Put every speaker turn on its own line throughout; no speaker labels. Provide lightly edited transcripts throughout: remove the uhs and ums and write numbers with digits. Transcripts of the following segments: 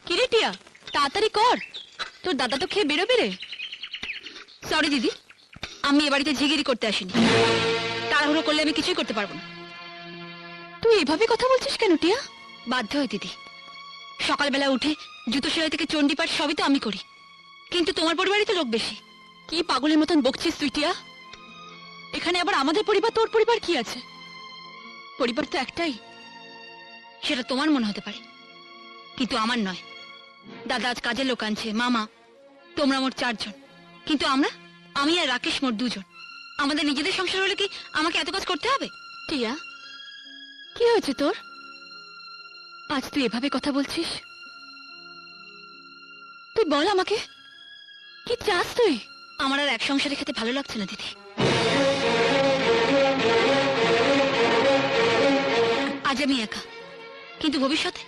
কিরে টিয়া, তাড়াতাড়ি কর, তোর দাদা তো খেয়ে বেরোবে রে। সরি দিদি, আমি এ বাড়িতে ঝিগিরি করতে আসিনি। তাড়াহুড়ো করলে আমি কিছুই করতে পারবো না। তুই এভাবে কথা বলছিস কেন টিয়া? বাধ্য হয় দিদি, সকালবেলা উঠে জুতো সেলাই থেকে চণ্ডীপাঠ সবই তো আমি করি, কিন্তু তোমার পরিবারই তো লোক বেশি। কি পাগলের মতন বকছিস তুই টিয়া? এখানে আবার আমাদের পরিবার তোর পরিবার কি আছে? পরিবার তো একটাই, সেটা তোমার মনে হতে পারে, কিন্তু আমার নয়। দাদা আজ কাজের লোক আনছে, মামা, তোমরা মোট 4 জন, কিন্তু আমি আর রাকেশ মোট 2 জন। আমাদের নিজেদের সংসার হলে কি আমাকে এত কাজ করতে হবে? টিয়া, কি হয়েছে তোর? আজ তুই এভাবে কথা বলছিস? তুই বল আমাকে, কি চাস তুই? আমার আর এক সংসারে খেতে ভালো লাগছে না দিদি। আজ আমি একা, কিন্তু ভবিষ্যতে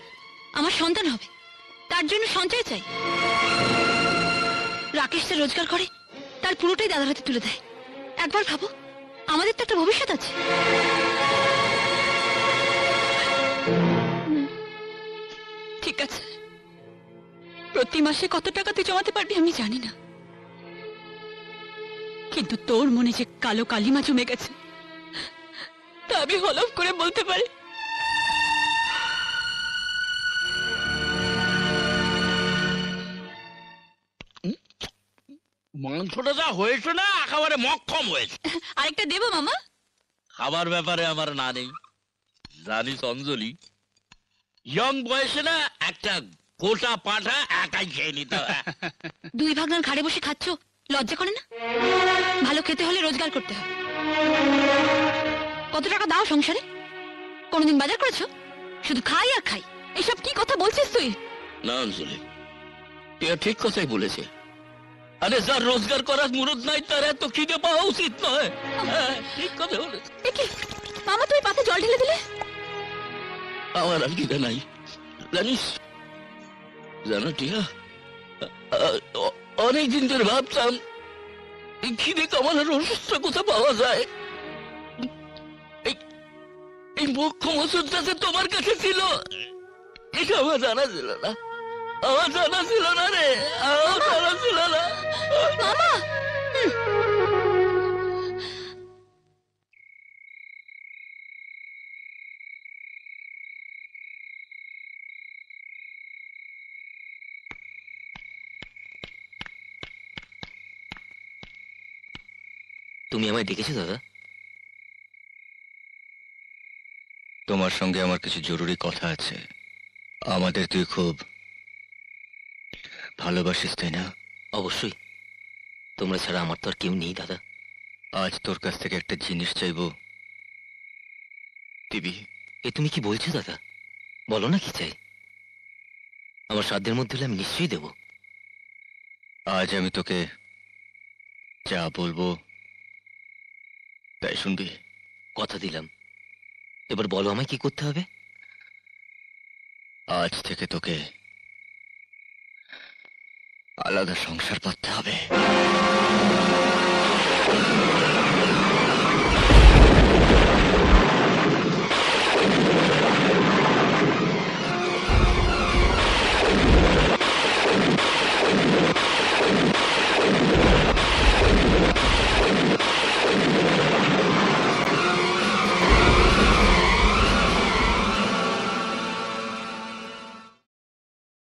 আমার সন্তান হবে, তার জন্য সঞ্চয় চাই। রাকেশ যা রোজগার করে তার পুরোটাই দাদার হাতে তুলে দেয়। একবার ভাবো, আমাদের তো একটা ভবিষ্যৎ আছে। ঠিক আছে, প্রতি মাসে কত টাকা তুই জমাতে পারবি আমি জানি না, কিন্তু তোর মনে যে কালো কালিমা জমে গেছে তা আমি হলফ করে বলতে পারি।
মাংসটা যা হয়েছে না একেবারে মক্ষম হয়েছে।
আরেকটা দেবো মামা?
খাবার ব্যাপারে আমার না নেই, জানিস অঞ্জলি, ইয়ং বয়সে না একটা গোটা পাঠা একাই খেয়ে নিতে হয়।
2 ভাগনার ঘাড়ে বসে খাচ্ছ, লজ্জা করে না? ভালো খেতে হলে রোজগার করতে হয়। কত টাকা দাও সংসারে? কোনদিন বাজার করেছো? শুধু খাই আর খাই। এসব কি কথা বলছিস তুই?
না অঞ্জলি, টিয়া ঠিক কথাই বলেছে। আরে যার রোজগার করার মুরদ নাই তার এত খিদে পাওয়া উচিত নয়। ঠিক কথা বলেছে।
এ কি মামা, তুই পাতে জল ঢেলে দিলে?
আমার আর খিদে নাই জানিস, জানো টিয়া, অনেকদিন ধরে ভাবতাম এই খিদে কামানোর ওষুধটা কোথা পাওয়া যায়। এই মোক্ষম ওষুধটা তোমার কাছে ছিল, এটা আমার জানা ছিল না। আমার জানা ছিল না রে, আমার জানা ছিল না
মামা।
তুমি আমায় ডেকেছো দাদা? তোমার সঙ্গে আমার কিছু জরুরি কথা আছে। আমাদের তুই খুব ভালোবাসিস, তাই না? অবশ্যই, তোমরা ছাড়া আমার তো আর কেউ নেই দাদা। আজ তোর কাছ থেকে একটা জিনিস চাইবো, দিবি? এ তুমি কি বলছো দাদা? বলো না কি চাই। আমার সাধ্যের মধ্যে হলে আমি নিশ্চয়ই দেব। আজ আমি তোকে যা বলবো তাই শুনবি? কথা দিলাম। এবার বলো আমায় কি করতে হবে। আজ থেকে তোকে আলাদা সংসার করতে হবে।